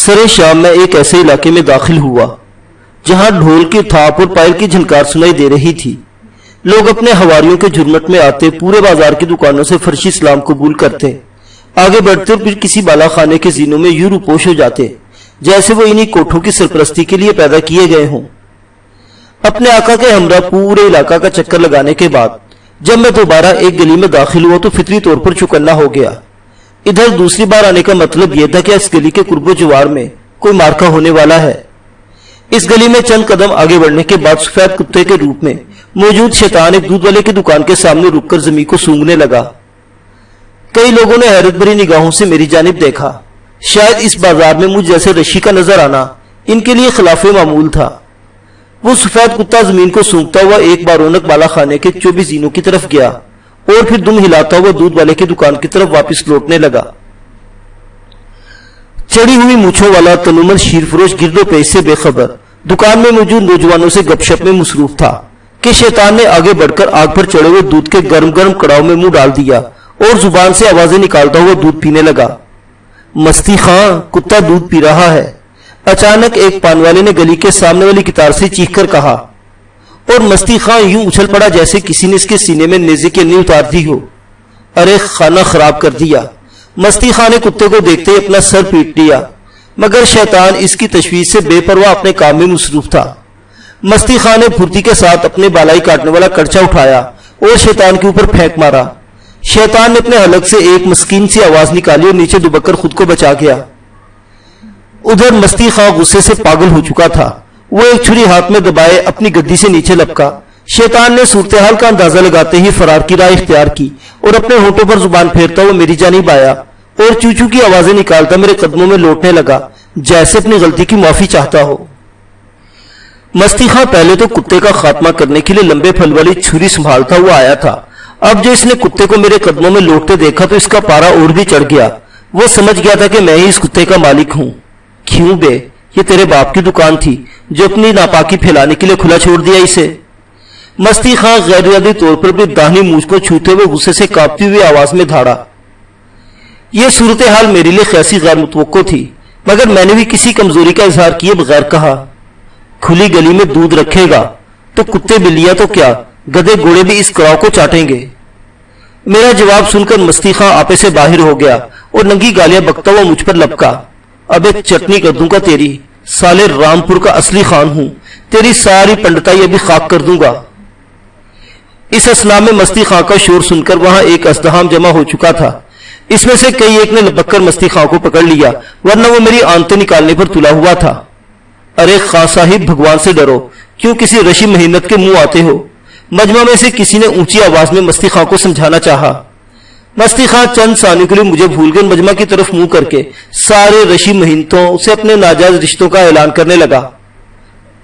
سر شام میں ایک ایسے علاقے میں داخل ہوا جہاں ڈھول کی تھاپ اور پائل کی جھنکار سنائی دے رہی تھی۔ لوگ اپنے حواریوں کے جھرمٹ میں آتے، پورے بازار کی دکانوں سے فرشی اسلام قبول کرتے، آگے بڑھتے اور پھر کسی بالا خانے کے زینوں میں یوں روپوش ہو جاتے جیسے وہ انہی کوٹھوں کی سرپرستی کے لیے پیدا کیے گئے ہوں۔ اپنے آقا کے ہمراہ پورے علاقہ کا چکر لگانے کے بعد جب میں دوبارہ ایک گلی میں داخل ہوا تو فطری طور پر چوکنا ہو گیا۔ ادھر دوسری بار آنے کا مطلب یہ تھا کہ اس گلی کے قرب و جوار میں کوئی مارکا ہونے والا ہے۔ اس گلی میں چند قدم آگے بڑھنے کے بعد سفید کتے کے روپ میں موجود شیطان ایک دودھ والے کی دکان کے سامنے رک کر زمین کو سونگنے لگا۔ کئی لوگوں نے حیرت بھری نگاہوں سے میری جانب دیکھا۔ شاید اس بازار میں مجھ جیسے رشی کا نظر آنا ان کے لیے خلاف معمول تھا۔ وہ سفید کتا زمین کو سونگتا ہوا ایک بار رونق بالا خانے کے 24 زینوں کی طرف گیا اور پھر دم ہلاتا ہوا دودھ والے کی دکان کی طرف واپس لوٹنے لگا۔ چڑی ہوئی مونچھوں والا تنومند شیر فروش گرد و پیش سے بے خبر دکان میں موجود نوجوانوں سے گپ شپ میں مصروف تھا کہ شیطان نے آگے بڑھ کر آگ پر چڑھے ہوئے دودھ کے گرم گرم کڑاؤ میں منہ ڈال دیا اور زبان سے آوازیں نکالتا ہوا دودھ پینے لگا۔ مستی خاں، کتا دودھ پی رہا ہے، اچانک ایک پان والے نے گلی کے سامنے والی کتار سے چیخ کر کہا، اور مستی خاں یوں اچھل پڑا جیسے کسی نے اس کے سینے میں نیزے کی نی اتار دی ہو۔ ارے خانہ خراب کر دیا۔ مستی خاں نے کتے کو دیکھتے ہی اپنا سر پیٹ لیا، مگر شیطان اس کی تشویش سے بے پرواہ اپنے کام میں مصروف تھا۔ مستی خاں نے پھرتی کے ساتھ اپنے بالائی کاٹنے والا کرچا اٹھایا اور شیطان کے اوپر پھینک مارا۔ شیطان نے اپنے حلق سے ایک مسکین سی آواز نکالی اور نیچے دبک کر خود کو بچا گیا۔ ادھر مستی خاں غصے سے پاگل ہو چکا تھا۔ وہ ایک چھری ہاتھ میں دبائے اپنی گدی سے نیچے لپکا۔ شیطان نے صورتحال کا اندازہ لگاتے ہی فرار کی راہ اختیار کی اور اپنے ہونٹوں پر زبان پھیرتا ہوا میری جانب آیا اور چوچو کی آوازیں نکالتا میرے قدموں میں لوٹنے لگا جیسے اپنی غلطی کی معافی چاہتا ہو۔ مستی خاں پہلے تو کتے کا خاتمہ کرنے کے لیے لمبے پھل والی چھری سنبھالتا ہوا آیا تھا۔ اب جو اس نے کتے کو میرے قدموں میں لوٹتے دیکھا تو اس کا پارا اور بھی چڑھ گیا۔ وہ سمجھ گیا تھا کہ میں ہی اس کتے کا مالک ہوں۔ کیوں بے، یہ تیرے باپ کی دکان تھی جو اپنی ناپاکی پھیلانے کے لیے کھلا چھوڑ دیا اسے۔ مستی خاں غیر ارادی طور پر بھی داہنی مونچھ کو چھوتے ہوئے غصے سے کانپتی ہوئی آواز میں دھاڑا۔ یہ صورتحال میرے لیے خیسی غیر متوقع تھی، مگر میں نے بھی کسی کمزوری کا اظہار کیے بغیر کہا، کھلی گلی میں دودھ رکھے گا تو کتے بلیاں تو کیا، گدے گھوڑے بھی اس کڑاؤ کو چاٹیں گے۔ میرا جواب سن کر مستی خاں آپے سے باہر ہو گیا اور ننگی گالیاں بکتا ہوا مجھ پر لپکا۔ اب ایک چٹنی کر دوں گا تیری، سالے رامپور کا اصلی خان ہوں، تیری ساری پنڈتائی ابھی خاک کر دوں گا۔ اس اثناء میں مستی خاں کا شور سن کر وہاں ایک ازدحام جمع ہو چکا تھا۔ اس میں سے کئی ایک نے لپک کر مستی خاں کو پکڑ لیا، ورنہ وہ میری آنتیں نکالنے پر تلا ہوا تھا۔ ارے خاں صاحب، بھگوان سے ڈرو، کیوں کسی رشی محنت کے منہ آتے ہو؟ مجمع میں سے کسی نے اونچی آواز میں مستی خاں کو سمجھانا چاہا۔ مستی خاں چند ثانیوں کے لیے مجھے بھول کر مجمع کی طرف منہ کر کے سارے رشی محنتوں سے اپنے ناجائز رشتوں کا اعلان کرنے لگا۔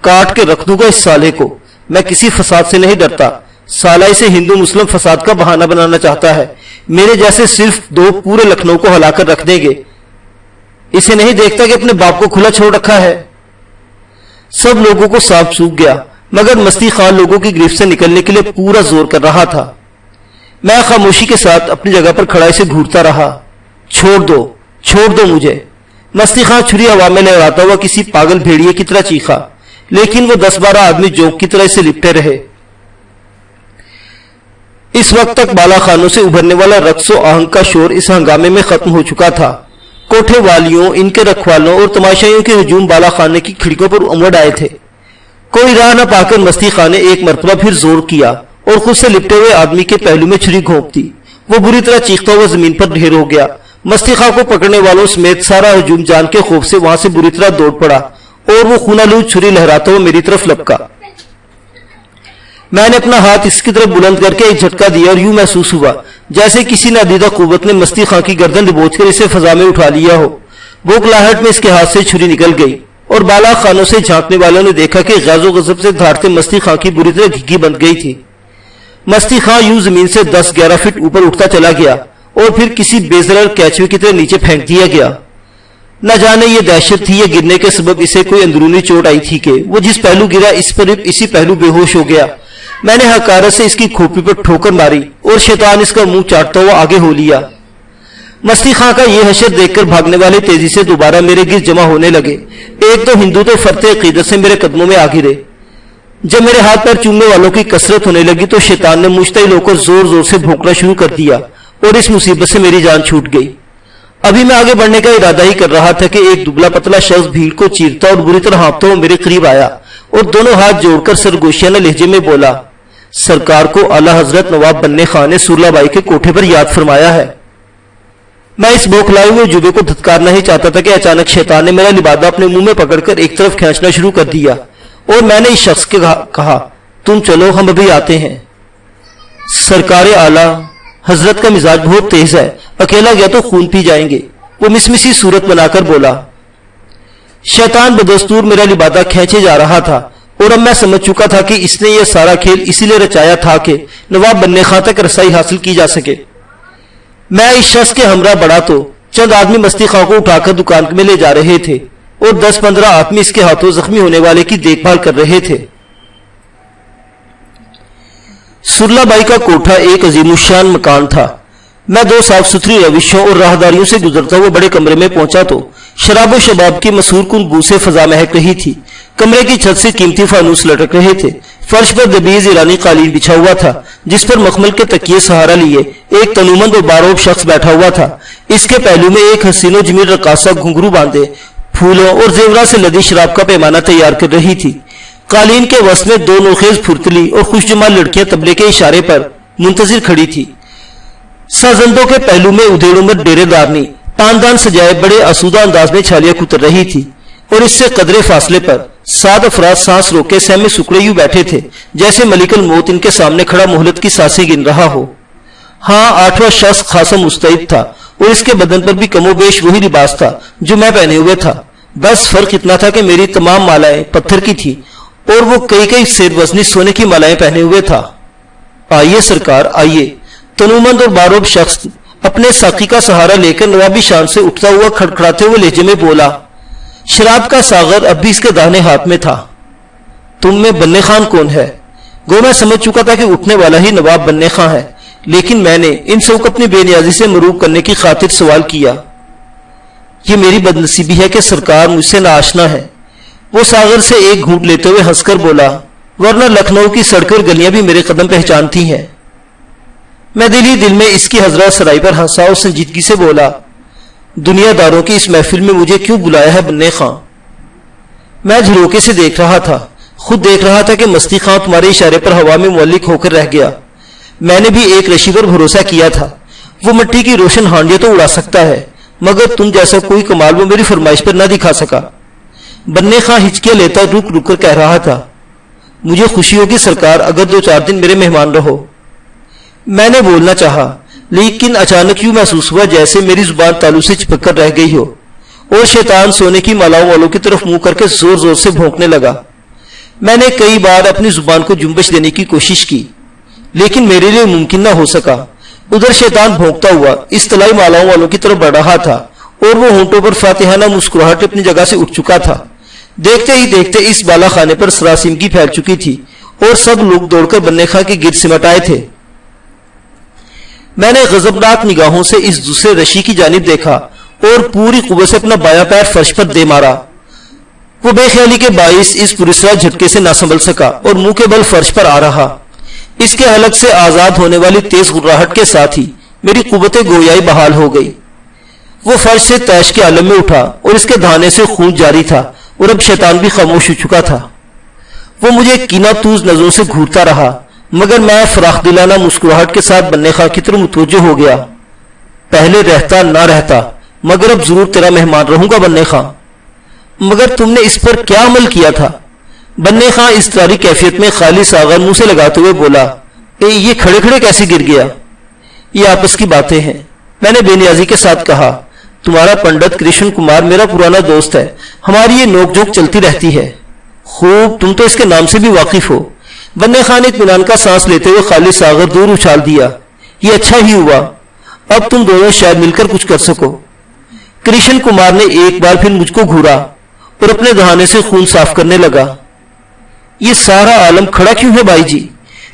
کاٹ کے رکھ دوں گا اس سالے کو، میں کسی فساد سے نہیں ڈرتا۔ سالہ اسے ہندو مسلم فساد کا بہانہ بنانا چاہتا ہے، میرے جیسے صرف دو پورے لکھنؤ کو ہلا کر رکھ دیں گے۔ اسے نہیں دیکھتا کہ اپنے باپ کو کھلا چھوڑ رکھا ہے۔ سب لوگوں کو سانپ سوکھ گیا، مگر مستی خان لوگوں کی گرفت سے نکلنے کے لیے پورا زور کر رہا تھا۔ میں خاموشی کے ساتھ اپنی جگہ پر کھڑا اسے گھورتا رہا۔ چھوڑ دو مجھے۔ مستی خان چھری ہوا میں لہراتا ہوا کسی پاگل بھیڑیے کی طرح چیخا، لیکن وہ 10-12 آدمی جوک کی طرح اسے لپٹے رہے۔ اس وقت تک بالا خانوں سے ابھرنے والا رقص و آہنگ کا شور اس ہنگامے میں ختم ہو چکا تھا۔ کوٹھے والیوں، ان کے رکھوالوں اور تماشائیوں کے ہجوم بالا خانے کی کھڑکیوں پر امڑ آئے تھے۔ کوئی راہ نہ پا کر مستی خان نے ایک مرتبہ پھر زور کیا اور خود سے لپٹے ہوئے آدمی کے پہلو میں چھری گھونپ دی۔ وہ بری طرح چیختا ہوا زمین پر ڈھیر ہو گیا۔ مستی خان کو پکڑنے والوں سمیت سارا ہجوم جان کے خوف سے وہاں سے بری طرح دوڑ پڑا اور وہ خونالود چھری لہراتا ہوا میری طرف لپکا۔ میں نے اپنا ہاتھ اس کی طرف بلند کر کے ایک جھٹکا دیا اور یوں محسوس ہوا جیسے کسی نادیدہ قوت نے مستی خان کی گردن دبوچ کر اسے فضا میں اٹھا لیا ہو۔ بوکلاہٹ میں اس کے ہاتھ سے چھری نکل گئی اور بالا خانوں سے جھانکنے والوں نے دیکھا کہ غیظ و غضب سے دھاڑتے مستی خان کی بری طرح گھگی بند گئی تھی۔ مستی خان یوں زمین سے 10-11 فٹ اوپر اٹھتا چلا گیا اور پھر کسی بے ضرر کیچوے کی طرح نیچے پھینک دیا گیا۔ نہ جانے یہ دہشت تھی یا گرنے کے سبب اسے کوئی اندرونی چوٹ آئی تھی کہ وہ جس پہلو گرا اس پر اسی پہلو بے ہوش ہو گیا۔ میں نے حقارت سے اس کی کھوپڑی پر ٹھوکر ماری اور شیطان اس کا منہ چاٹتا ہوا آگے ہو لیا۔ مستی خاں کا یہ حشر دیکھ کر بھاگنے والے تیزی سے دوبارہ میرے گرد جمع ہونے لگے. ایک دو ہندو تو فرتے عقیدت سے میرے قدموں میں آ گرے. جب میرے ہاتھ پیر چومنے والوں کی کثرت ہونے لگی تو شیطان نے مشتعل ہو کر زور زور سے بھونکنا شروع کر دیا اور اس مصیبت سے میری جان چھوٹ گئی. ابھی میں آگے بڑھنے کا ارادہ ہی کر رہا تھا کہ ایک دبلا پتلا شخص بھیڑ کو چیرتا اور بری طرح ہانپتا ہوا میرے قریب آیا اور دونوں ہاتھ جوڑ کر سرگوشیانہ لہجے میں بولا، سرکار کو اعلیٰ حضرت نواب بننے خان نے سرلا بائی کے کوٹھے پر یاد فرمایا ہے. میں اس بوکھلائے ہوئے جوبے کو دھتکارنا ہی چاہتا تھا کہ اچانک شیطان نے میرا لبادہ اپنے منہ میں پکڑ کر ایک طرف کھینچنا شروع کر دیا اور میں نے اس شخص کے کہا، تم چلو، ہم ابھی آتے ہیں. سرکار اعلیٰ حضرت کا مزاج بہت تیز ہے، اکیلا گیا تو خون پی جائیں گے، وہ مسمسی صورت بنا کر بولا. شیطان بدستور میرا لبادہ کھینچے جا رہا تھا اور اب میں سمجھ چکا تھا کہ اس نے یہ سارا کھیل اسی لیے رچایا تھا کہ نواب بننے خان تک رسائی حاصل کی جا سکے. میں اس شخص کے ہمراہ بڑھا تو چند آدمی مستی خاں کو اٹھا کر دکان میں لے جا رہے تھے اور 10-15 آدمی اس کے ہاتھوں زخمی ہونے والے کی دیکھ بھال کر رہے تھے. سرلا بائی کا کوٹھا ایک عظیم الشان مکان تھا. میں 2 صاف ستھری روشوں اور راہداریوں سے گزرتا ہوا بڑے کمرے میں پہنچا تو شراب و شباب کی مسحور کن بو سے فضا مہک رہی تھی. کمرے کی چھت سے قیمتی فانوس لٹک رہے تھے. فرش پر دبیز ایرانی قالین بچھا ہوا تھا جس پر مخمل کے تکیے سہارا لیے ایک تنومند اور باروب شخص بیٹھا ہوا تھا. اس کے پہلو میں ایک حسین و جمیل رقاصہ گھنگرو باندھے پھولوں اور زیورات سے لدی شراب کا پیمانہ تیار کر رہی تھی. قالین کے وسط میں 2 نوخیز پھرتلی اور خوش جمال لڑکیاں طبلے کے اشارے پر منتظر کھڑی تھی. سازندوں کے پہلو میں ادھیڑ عمر ڈیرے دارنی تاندان سجائے بڑے آسودہ انداز میں چھالیاں کتر رہی تھی اور اس سے قدرے فاصلے پر 7 افراد سانس روکے سہمے سکڑے یوں بیٹھے تھے جیسے ملک الموت ان کے سامنے کھڑا مہلت کی سانسیں گن رہا ہو. ہاں، 8واں شخص خاصا مستعد تھا اور اس کے بدن پر بھی کم و بیش وہی لباس تھا جو میں پہنے ہوئے تھا. بس فرق اتنا تھا کہ میری تمام مالائیں پتھر کی تھی اور وہ کئی سیر وزنی سونے کی مالائیں پہنے ہوئے تھا. آئیے سرکار، آئیے. تنومند اور باروب شخص اپنے ساقی کا سہارا لے کر نوابی شان سے اٹھتا ہوا کھڑکھڑاتے ہوئے لہجے میں بولا. شراب کا ساغر اب بھی اس کے داہنے ہاتھ میں تھا. تم میں بننے خان کون ہے؟ گو میں سمجھ چکا تھا کہ اٹھنے والا ہی نواب بننے خان ہے، لیکن میں نے ان سب کو اپنی بے نیازی سے مروب کرنے کی خاطر سوال کیا. یہ میری بدنصیبی ہے کہ سرکار مجھ سے ناآشنا ہے. وہ ساغر سے ایک گھونٹ لیتے ہوئے ہنس کر بولا، ورنہ لکھنؤ کی سڑکیں اور گلیاں بھی میرے قدم پہچانتی ہیں. میں دل ہی دل میں اس کی حضرت سرائی پر ہنسا اور سنجیدگی سے بولا، دنیا داروں کی اس محفل میں مجھے کیوں بلایا ہے بننے خان؟ میں جھروکے سے دیکھ رہا تھا، خود دیکھ رہا تھا کہ مستی خان تمہارے اشارے پر ہوا میں معلق ہو کر رہ گیا. میں نے بھی ایک رشی پر بھروسہ کیا تھا، وہ مٹی کی روشن ہانڈیاں تو اڑا سکتا ہے مگر تم جیسا کوئی کمال وہ میری فرمائش پر نہ دکھا سکا. بننے خان ہچکیاں لیتا رک رک کر کہہ رہا تھا، مجھے خوشی ہوگی سرکار اگر 2-4 دن میرے مہمان رہو. میں نے بولنا چاہا لیکن اچانک یوں محسوس ہوا جیسے میری زبان تالو سے چپک کر رہ گئی ہو اور شیطان سونے کی مالاؤں والوں کی طرف منہ کر کے زور زور سے بھونکنے لگا. میں نے کئی بار اپنی زبان کو جنبش دینے کی کوشش کی لیکن میرے لیے ممکن نہ ہو سکا. ادھر شیطان بھونکتا ہوا اس طلائی مالاؤں والوں کی طرف بڑھ رہا تھا اور وہ ہونٹوں پر فاتحانہ مسکراہٹ اپنی جگہ سے اٹھ چکا تھا. دیکھتے ہی دیکھتے اس بالا خانے پر سراسیمگی پھیل چکی تھی اور سب لوگ دوڑ کر بننے خان کے گرد سمٹ آئے تھے. میں نے غضبناک نگاہوں سے اس دوسرے رشی کی جانب دیکھا اور پوری قوت سے اپنا بایاں پیر فرش پر دے مارا. وہ بے خیالی کے باعث اس پرسرا جھٹکے سے نہ سنبھل سکا اور منہ کے بل فرش پر آ رہا. اس کے حلق سے آزاد ہونے والی تیز غراہٹ کے ساتھ ہی میری قوت گویائی بحال ہو گئی. وہ فرش سے تیش کے عالم میں اٹھا اور اس کے دھانے سے خون جاری تھا اور اب شیطان بھی خاموش ہو چکا تھا. وہ مجھے کینہ توز نظروں سے گھورتا رہا مگر میں فراخ دلانہ مسکراہٹ کے ساتھ بننے خان کی طرف متوجہ ہو گیا. پہلے رہتا نہ رہتا مگر اب ضرور تیرا مہمان رہوں گا بننے خان. مگر تم نے اس پر کیا عمل کیا تھا؟ بننے خان اس طاری کیفیت میں خالی ساغر منہ سے لگاتے ہوئے بولا، یہ کھڑے کھڑے کیسے گر گیا؟ یہ آپس کی باتیں ہیں. میں نے بے نیازی کے ساتھ کہا، تمہارا پنڈت کرشن کمار میرا پرانا دوست ہے، ہماری یہ نوک جھوک چلتی رہتی ہے. خوب، تم تو اس کے نام سے بھی واقف ہو. بننے خان اطمینان کا سانس لیتے ہوئے خالی ساغر دور اچھال دیا. یہ اچھا ہی ہوا، اب تم دونوں شاید مل کر کچھ کر سکو. کرشن کمار نے ایک بار پھر مجھ کو گھورا اور اپنے دہانے سے خون صاف کرنے لگا. یہ سارا عالم کھڑا کیوں ہے بھائی جی؟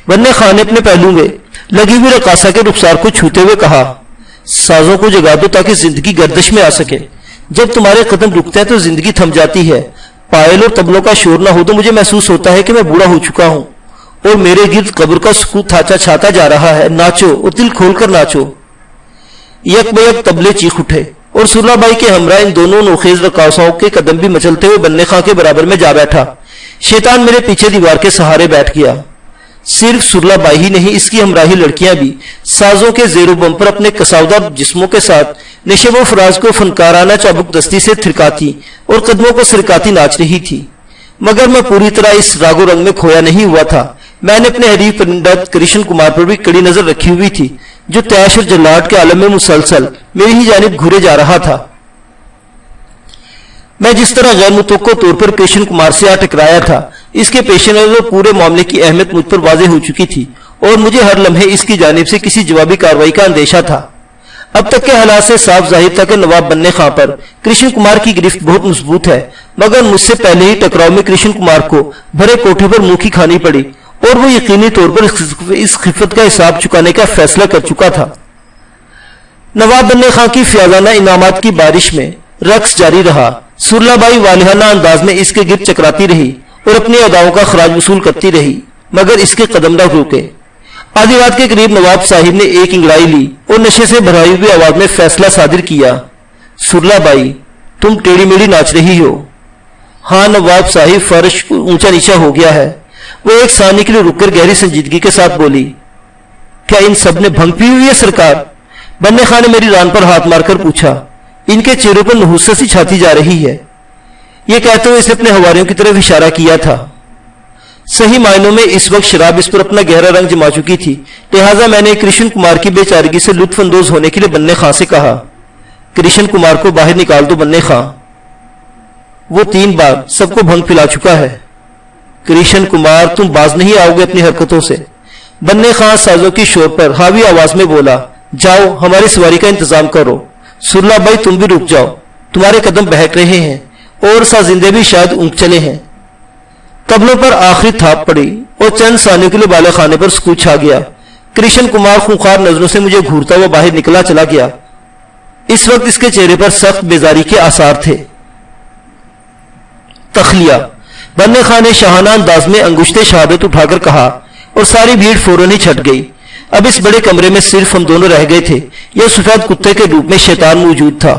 بننے خان نے اپنے پہلو میں لگی ہوئی رقاصہ کے رخسار کو چھوتے ہوئے کہا. سازوں کو جگا دو تاکہ زندگی گردش میں آ سکے. جب تمہارے قدم رکتے ہیں تو زندگی تھم جاتی ہے. پائل اور طبلوں کا شور نہ ہو تو مجھے محسوس ہوتا ہے کہ میں بوڑھا ہو چکا ہوں اور میرے گرد قبر کا سکوت چھاتا جا رہا ہے. ناچو اور دل کھول کر ناچو. یک بیک طبلے چیخ اٹھے اور سرلا بائی کے ہمراہ ان دونوں نوخیز رقاصاؤں کے قدم بھی مچلتے ہوئے بننے خاں کے برابر میں جا بیٹھا. شیطان میرے پیچھے دیوار کے سہارے بیٹھ گیا. صرف سرلا بائی ہی نہیں، اس کی ہمراہی لڑکیاں بھی سازوں کے زیر و بم پر اپنے کساودار جسموں کے ساتھ نشیب و فراز کو فنکارانہ چابک دستی سے تھرکاتی اور قدموں کو سرکاتی ناچ رہی تھی. مگر میں پوری طرح اس راگ و رنگ میں کھویا نہیں ہوا تھا. میں نے اپنے حریف پنڈت کرشن کمار پر بھی کڑی نظر رکھی ہوئی تھی، جو تیش اور جلاٹ کے عالم میں مسلسل میری ہی جانب گھورے جا رہا تھا. میں جس طرح غیر متوقع طور پر کرشن کمار سے آ ٹکرایا تھا، اس کے پیش نظر پورے معاملے کی اہمیت مجھ پر واضح ہو چکی تھی اور مجھے ہر لمحے اس کی جانب سے کسی جوابی کارروائی کا اندیشہ تھا. اب تک کے حالات سے صاف ظاہر تھا کہ نواب بننے خاں پر کرشن کمار کی گرفت بہت مضبوط ہے، مگر مجھ سے پہلے ہی ٹکراؤ میں کرشن کمار کو بھرے کوٹھے پر منہ کی کھانی پڑی اور وہ یقینی طور پر اس خفت کا حساب چکانے کا فیصلہ کر چکا تھا. نواب بننے خاں کی فیاضانہ انعامات کی بارش میں رقص جاری رہا. سرلا بائی والہانہ انداز میں اس کے گرد چکراتی رہی اور اپنی اداؤں کا خراج وصول کرتی رہی، مگر اس کے قدم نہ روکے. آدھی رات کے قریب نواب صاحب نے ایک انگڑائی لی اور نشے سے بھرائی ہوئی آواز میں فیصلہ صادر کیا. سرلا بائی، تم ٹیڑھی میڑھی ناچ رہی ہو. ہاں نواب صاحب، فرش اونچا نیچا ہو گیا ہے. وہ ایک ثانیے کے لیے رک کر گہری سنجیدگی کے ساتھ بولی. کیا ان سب نے بھنگ پی ہوئی ہے سرکار؟ بننے خاں نے میری ران پر ہاتھ مار کر پوچھا. ان کے چہروں پر نحوست سی چھاتی جا رہی ہے. یہ کہتے ہوئے اس نے اپنے حواریوں کی طرف اشارہ کیا تھا. صحیح معنوں میں اس وقت شراب اس پر اپنا گہرا رنگ جما چکی تھی، لہٰذا میں نے کرشن کمار کی بے چارگی سے لطف اندوز ہونے کے لیے بننے خاں سے کہا، کرشن کمار کو باہر نکال دو بننے خاں. وہ 3 بار سب کو بھنگ پلا چکا ہے. کرشن کمار، تم باز نہیں آؤ گے اپنی حرکتوں سے. بننے خاں سازوں کی شور پر حاوی آواز میں بولا. جاؤ ہماری سواری کا انتظام کرو. سرلا بائی تم بھی رک جاؤ، تمہارے قدم بہک رہے ہیں اور سازندے بھی شاید اونگ چلے ہیں. طبلوں پر آخری تھاپ پڑی اور چند ثانیوں کے لیے بالا خانے پر سکوت چھا گیا. کرشن کمار خونخوار نظروں سے مجھے گھورتا ہوا باہر نکلا چلا گیا. اس وقت اس کے چہرے پر سخت بیزاری کے آثار تھے. تخلیہ. بننے خاں نے شاہانہ انداز میں انگشتے شہادت اٹھا کر کہا اور ساری بھیڑ فوراً ہی چھٹ گئی. اب اس بڑے کمرے میں صرف ہم دونوں رہ گئے تھے. یہ سفید کتے کے روپ میں شیطان موجود تھا.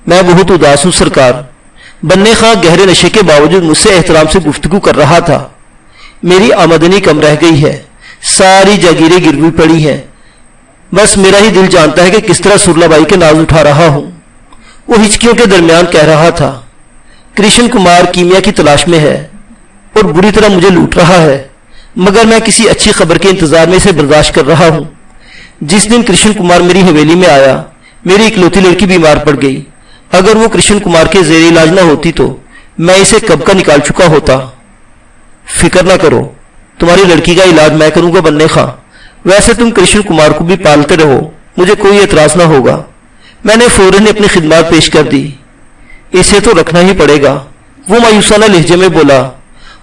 میں بہت اداس ہوں سرکار. بننے خاں گہرے نشے کے باوجود مجھ سے احترام سے گفتگو کر رہا تھا. میری آمدنی کم رہ گئی ہے، ساری جاگیریں گروی پڑی ہیں. بس میرا ہی دل جانتا ہے کہ کس طرح سرلا بائی کے ناز اٹھا رہا ہوں. وہ ہچکیوں کے درمیان کہہ رہا تھا، کرشن کمار کیمیا کی تلاش میں ہے اور بری طرح مجھے لوٹ رہا ہے، مگر میں کسی اچھی خبر کے انتظار میں اسے برداشت کر رہا ہوں. جس دن کرشن کمار میری حویلی میں آیا، میری اکلوتی لڑکی بیمار پڑ گئی. اگر وہ کرشن کمار کے زیر علاج نہ ہوتی تو میں اسے کب کا نکال چکا ہوتا. فکر نہ کرو، تمہاری لڑکی کا علاج میں کروں گا بننے خاں. ویسے تم کرشن کمار کو بھی پالتے رہو، مجھے کوئی اعتراض نہ ہوگا. میں نے فوراً اپنی خدمات پیش کر دی. اسے تو رکھنا ہی پڑے گا، وہ مایوسانہ لہجے میں بولا.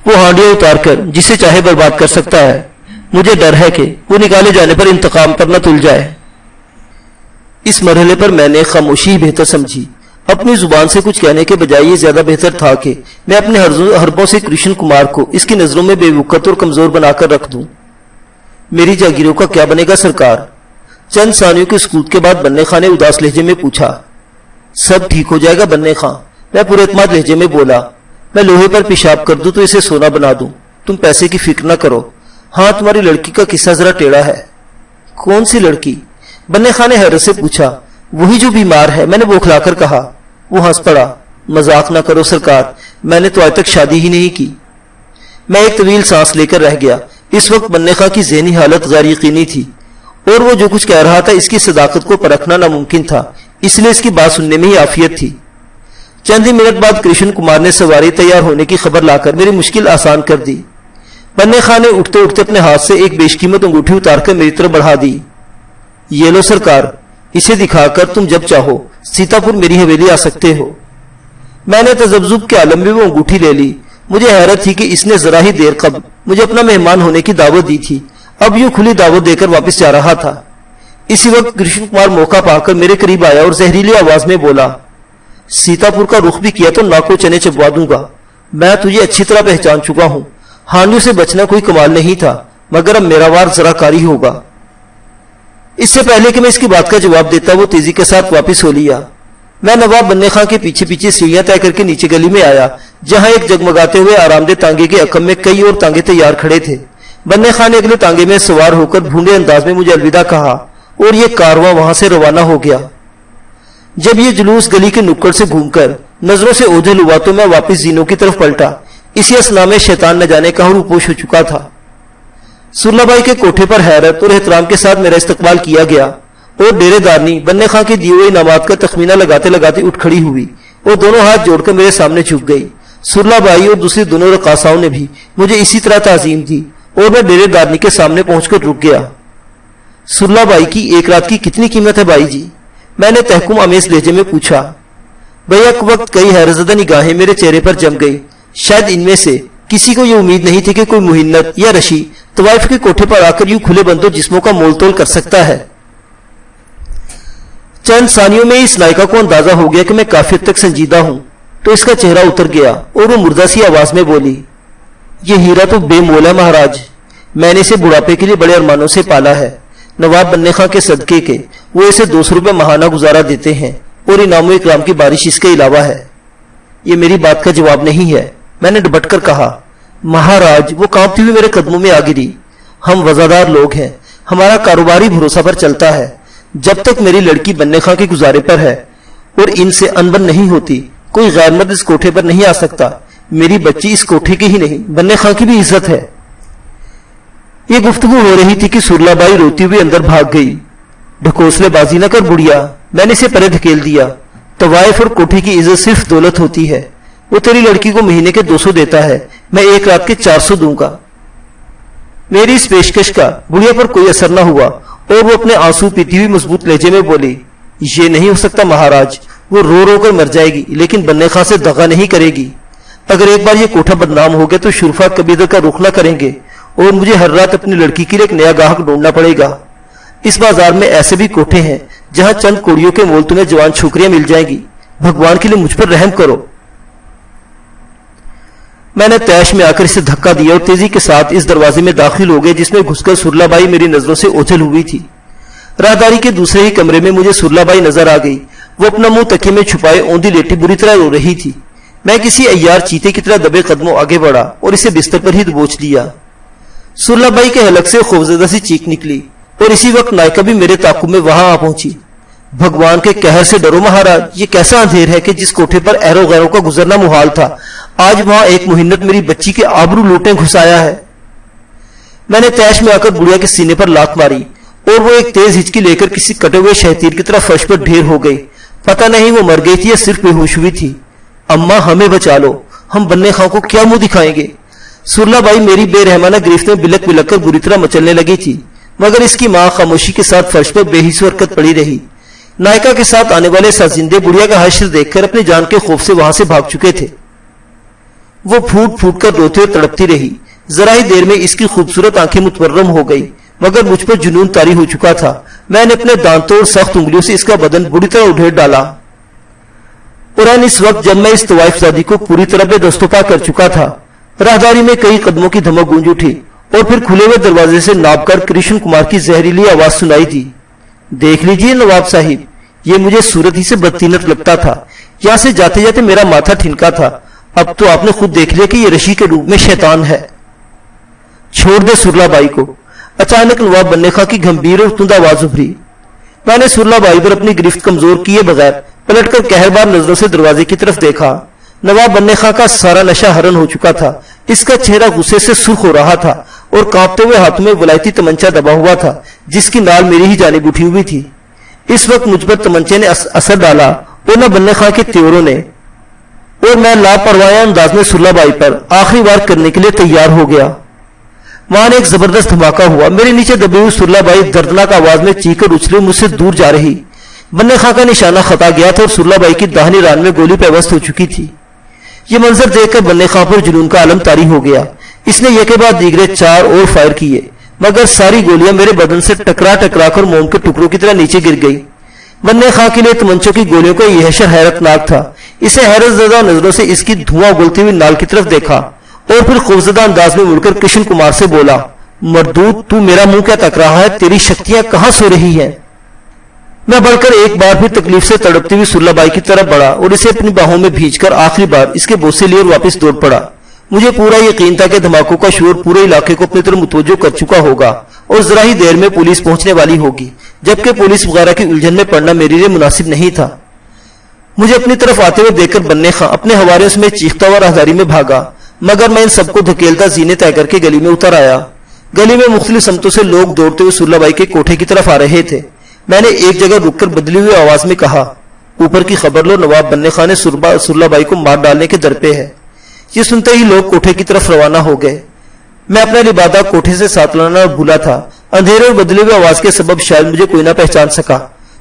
وہ ہانڈیاں اتار کر جسے چاہے برباد کر سکتا ہے. مجھے ڈر ہے کہ وہ نکالے جانے پر انتقام پر نہ تل جائے. اس مرحلے پر میں نے خاموشی ہی بہتر سمجھی. اپنی زبان سے کچھ کہنے کے بجائے یہ زیادہ بہتر تھا کہ میں اپنے حربوں سے کرشن کمار کو اس کی نظروں میں بے وقت اور کمزور بنا کر رکھ دوں. میری جاگیروں کا کیا بنے گا سرکار؟ چند ثانیوں کے سکوت کے بعد بننے خاں نے اداس لہجے میں پوچھا. سب ٹھیک ہو جائے گا بننے خاں، میں پورے اعتماد لہجے میں بولا. میں لوہے پر پیشاب کر دوں تو اسے سونا بنا دوں. تم پیسے کی فکر نہ کرو. ہاں تمہاری لڑکی کا قصہ ذرا ٹیڑھا ہے. کون سی لڑکی؟ بننے خاں نے حیرت سے پوچھا. وہی جو بیمار ہے، میں نے بوکھلا کر کہا. وہ ہنس پڑا. مذاق نہ کرو سرکار، میں نے تو آج تک شادی ہی نہیں کی. میں ایک طویل سانس لے کر رہ گیا. اس وقت بننے خاں کی ذہنی حالت غیر یقینی تھی اور وہ جو کچھ کہہ رہا تھا اس کی صداقت کو پرکھنا ناممکن تھا، اس لیے اس کی بات سننے میں ہی عافیت تھی. چند ہی منٹ بعد کرشن کمار نے سواری تیار ہونے کی خبر لا کر میری مشکل آسان کر دی. بننے خاں نے اٹھتے اٹھتے اپنے ہاتھ سے ایک بیش قیمت انگوٹھی اتار کر میری طرف بڑھا دی. یہ لو سرکار، اسے دکھا کر تم جب چاہو سیتا پور میری حویلی آ سکتے ہو. میں نے تذبذب کے عالم میں وہ انگوٹھی لے لی. مجھے حیرت تھی کہ اس نے ذرا ہی دیر قبل مجھے اپنا مہمان ہونے کی دعوت دی تھی، اب یوں کھلی دعوت دے کر واپس جا رہا تھا. इसी वक्त कृष्ण कुमार मौका पाकर मेरे करीब आया और जहरीली आवाज में बोला, सीतापुर का रुख भी किया तो नाको चने चबवा दूंगा। मैं तुझे अच्छी तरह पहचान चुका हूं। हानियों से बचना कोई कमाल नहीं था, मगर अब मेरा वार जरा कारी होगा। इससे पहले कि मैं इसकी बात का जवाब देता, वो तेजी के साथ वापस हो लिया। मैं नवाब बन्ने खां के पीछे पीछे सीढ़ियां तय करके नीचे गली में आया, जहां एक जगमगाते हुए आरामदेह तांगे के अकम में कई और तांगे तैयार खड़े थे। बन्ने खां ने अगले तांगे में सवार होकर भूंडे अंदाज में मुझे अलविदा कहा और ये कारवां वहां से रवाना हो गया। जब ये जुलूस गली के नुक्कड़ से घूमकर नजरों से ओझल हुआ तो मैं वापस जीनों की तरफ पलटा। इसी असना में शैतान न जाने कहां रूपोश हो चुका था। सुरलाबाई के कोठे पर हैरत और एहतराम के साथ मेरा इस्तकबाल किया गया और डेरेदारनी बन्ने खां की दिए हुए इनामात का तखमीना लगाते लगाते उठ खड़ी हुई और दोनों हाथ जोड़कर मेरे सामने झुक गई। सुरलाबाई और दूसरी दोनों रकासाओं ने भी मुझे इसी तरह ताजीम दी और मैं डेरेदारनी के सामने पहुंचकर रुक गया। सुरलाबाई की एक रात की कितनी कीमत है बाई जी? मैंने तहकुम आमेज लहजे में पूछा। बैक वक्त कई हैरतज़दा निगाहें मेरे चेहरे पर जम गई। शायद इनमें से किसी को यह उम्मीद नहीं थी कि कोई मुहिन्नत या रशी तवाइफ के कोठे पर आकर यूं खुले बंदो जिस्मों का मोल तोल कर सकता है। चंद सानियों में इस नायिका को अंदाजा हो गया कि मैं काफी हद तक संजीदा हूं, तो इसका चेहरा उतर गया और वो मुर्दा सी आवाज में बोली, ये हीरा तो बेमोल है महाराज। मैंने इसे बुढ़ापे के लिए बड़े अरमानों से पाला है। नवाब बन्ने खां के सदके के वो इसे 200 रुपये महाना गुजारा देते हैं और इनाम इकराम की बारिश इसके अलावा है। ये मेरी बात का जवाब नहीं है, मैंने डबट कर कहा। महाराज, वो कांपती हुई मेरे कदमों में आ गिरी। हम वजादार लोग हैं, हमारा कारोबारी भरोसा पर चलता है। जब तक मेरी लड़की बन्ने खां के गुजारे पर है और इनसे अनबन नहीं होती, कोई गैरमर्द इस कोठे पर नहीं आ सकता। मेरी बच्ची इस कोठे की ही नहीं, बन्ने खां की भी इज्जत है। ये गुफ्तगू हो रही थी कि सुरलाबाई रोती हुई अंदर भाग गई। ढकोसलेबाजी न कर बुढ़िया, मैंने इसे परे धकेल दिया। तवाइफ और कोठे की इज्जत सिर्फ दौलत होती है। वो तेरी लड़की को महीने के 200 देता है, मैं एक रात के 400 दूंगा। मेरी इस पेशकश का बुढ़िया पर कोई असर न हुआ और वो अपने आंसू पीती हुई मजबूत लहजे में बोली, ये नहीं हो सकता महाराज। वो रो रो कर मर जाएगी लेकिन बन्ने खां से दगा नहीं करेगी। अगर एक बार ये कोठा बदनाम हो गया तो शुरफा कभी इधर का रुख न करेंगे और मुझे हर रात अपनी लड़की के लिए एक नया गाहक ढूंढना पड़ेगा। इस बाजार में ऐसे भी कोठे हैं जहां चंद कोड़ियों के मोल तुम्हें जवान छोकरियां मिल जाएंगी। भगवान के लिए मुझ पर रहम करो। मैंने तैश में आकर इसे धक्का दिया और तेजी के साथ इस दरवाजे में दाखिल हो गए जिसमें घुसकर सुरलाबाई मेरी नजरों से ओझल हुई थी। राहदारी के दूसरे ही कमरे में मुझे सुरलाबाई नजर आ गई। वो अपना मुंह तकिए में छुपाए औंधी लेटी बुरी तरह रो रही थी। मैं किसी अय्यार चीते की तरह दबे कदमों आगे बढ़ा और इसे बिस्तर पर ही दबोच लिया। सुरलाबाई के हलक से खौफजदा सी चीख निकली और इसी वक्त नायका भी मेरे ताकुब में वहां आ पहुंची। भगवान के कहर से डरो महाराज, ये कैसा अंधेर है कि जिस कोठे पर ऐरो गैरों का गुजरना मुहाल था, आज वहां एक मुहिन्नत मेरी बच्ची के आबरू लूटें घुसाया है। मैंने तैश में आकर बुढ़िया के सीने पर लात मारी और वो एक तेज हिचकी लेकर किसी कटे हुए शहतीर की तरह फर्श पर ढेर हो गई। पता नहीं वो मर गई थी या सिर्फ बेहोश हुई थी। अम्मा, हमें बचा लो, हम बन्ने खां को क्या मुंह दिखाएंगे। सुरलाबाई मेरी बेरहमाना गिरफ्त में बिलक बिलक कर बुरी तरह मचलने लगी थी, मगर इसकी मां खामोशी के साथ फर्श पर बेहिस हरकत पड़ी रही। नायका के साथ आने वाले साजिंदे बुढ़िया का हश्र देखकर अपनी जान के खौफ से वहां से भाग चुके थे। वो फूट फूट कर रोते और तड़पती रही। जरा ही देर में इसकी खूबसूरत आंखें मुतवर्रम हो गई, मगर मुझ पर जुनून तारी हो चुका था। मैंने अपने दांतों और सख्त उंगलियों से इसका बदन बुरी तरह उधेड़ डाला। और इस वक्त जब मैं इस तवाइफजादी को पूरी तरह बेदस्तोपा कर चुका था, राहदारी में कई कदमों की धमक गूंज उठी और फिर खुले हुए दरवाजे से नापकर कृष्ण कुमार की जहरीली आवाज सुनाई दी। देख लीजिए नवाब साहिब, ये मुझे सूरत ही से बदतीनत लगता था। यहां से जाते जाते मेरा माथा ठिनका था। अब तो आपने खुद देख लिया कि ये रशी के रूप में शैतान है। छोड़ दे सुरलाबाई को। अचानक नवाब बन्ने खां की गंभीर और तुंद आवाज उभरी। मैंने सुरलाबाई पर अपनी गिरफ्त कमजोर किए बगैर पलटकर कहरबार नजरों से दरवाजे की तरफ देखा। नवाब बन्ने खां का सारा नशा हरण हो चुका था। इसका चेहरा गुस्से से सुर्ख हो रहा था और कांपते हुए हाथों में वलायती तमंचा दबा हुआ था जिसकी नाल मेरी ही जानिब उठी हुई थी। इस वक्त मुझ पर तमंचे ने असर डाला और न बन्ने खां के त्योरों ने, और मैं लापरवाह अंदाज में सुरलाबाई पर आखिरी वार करने के लिए तैयार हो गया। वहां एक जबरदस्त धमाका हुआ। मेरे नीचे दबी हुई सुरलाबाई दर्दनाक आवाज में चीखकर उछले मुझसे दूर जा रही। बन्ने खां का निशाना खता गया था और सुरलाबाई की दाहिनी रान में गोली पेवस्त हो चुकी थी। ये मंजर देखकर बन्ने खां पर जुनून का आलम तारी हो गया। इसने एक के बाद दीगरे 4 और फायर किए। मगर सारी गोलियां मेरे बदन से टकरा टकरा कर मोम के टुकड़ों की तरह नीचे गिर गई। बन्ने खां के लिए तमंचों की गोलियों का यह शर हैरतनाक था। इसे हैरतज़दा नजरों से इसकी धुआं उगलती हुई नाल की तरफ देखा और फिर खौफजदा अंदाज में मुड़कर कृष्ण कुमार से बोला, मर्दूद, तू मेरा मुंह क्या तक रहा है? तेरी शक्तियां कहां सो रही हैं? मैं बढ़कर एक बार फिर तकलीफ से तड़पती हुई सुल्लाबाई की तरफ बढ़ा और इसे अपनी बाहों में भींचकर आखिरी बार इसके बोसे लिए और वापस दौड़ पड़ा। मुझे पूरा यकीन था कि धमाकों का शोर पूरे इलाके को अपनी तरफ मुतवज्जो कर चुका होगा और जरा ही देर में पुलिस पहुंचने वाली होगी, जबकि पुलिस वगैरह की उलझन में पड़ना मेरे लिए मुनासिब नहीं था। मुझे अपनी तरफ आते हुए देखकर बन्ने खां अपने हवारियों समेत चीखता हुआ राहदारी में भागा, मगर मैं इन सबको धकेलता जीने तय करके गली में उतर आया। गली में मुख्तलिफ समतों से लोग दौड़ते हुए सुल्लाबाई के कोठे की तरफ आ रहे थे। मैंने एक जगह रुककर बदली हुई आवाज में कहा, ऊपर की खबर लो, नवाब बन्ने खां ने सुल्लाबाई को मार डालने के दर पे है। ये सुनते ही लोग कोठे की तरफ रवाना हो गए। मैं अपना लिबादा कोठे से साथ लाना भूला था। अंधेरे और बदली हुई आवाज के सबब शायद मुझे कोई ना पहचान सका।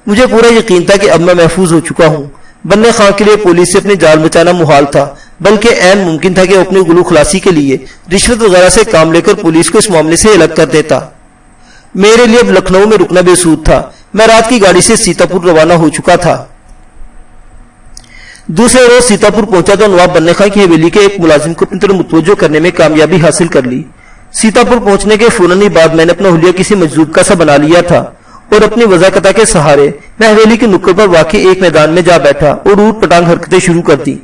मुझे पूरा यकीन था कि अब मैं महफूज हो चुका हूँ। बन्ने खां के लिए पुलिस से अपनी जान बचाना मुहाल था, बल्कि ऐन मुमकिन था कि वो अपनी गुलू खलासी के लिए रिश्वत वगैरह से काम लेकर पुलिस को इस मामले से अलग कर देता। मेरे लिए अब लखनऊ में रुकना बेसूद था। मैं रात की गाड़ी से सीतापुर रवाना हो चुका था। दूसरे रोज सीतापुर पहुंचा तो नवाब बन्ने खां की हवेली के एक मुलाजिम को अपनी तरफ मुतवज्जो करने में कामयाबी हासिल कर ली। सीतापुर पहुंचने के फौरन ही बाद मैंने अपना हुलिया किसी मजदूर का सा बना लिया था और अपनी वजाकता के सहारे मैं हवेली के नुक्कड़ पर वाकई एक मैदान में जा बैठा और ऊट पटांग हरकतें शुरू कर दी।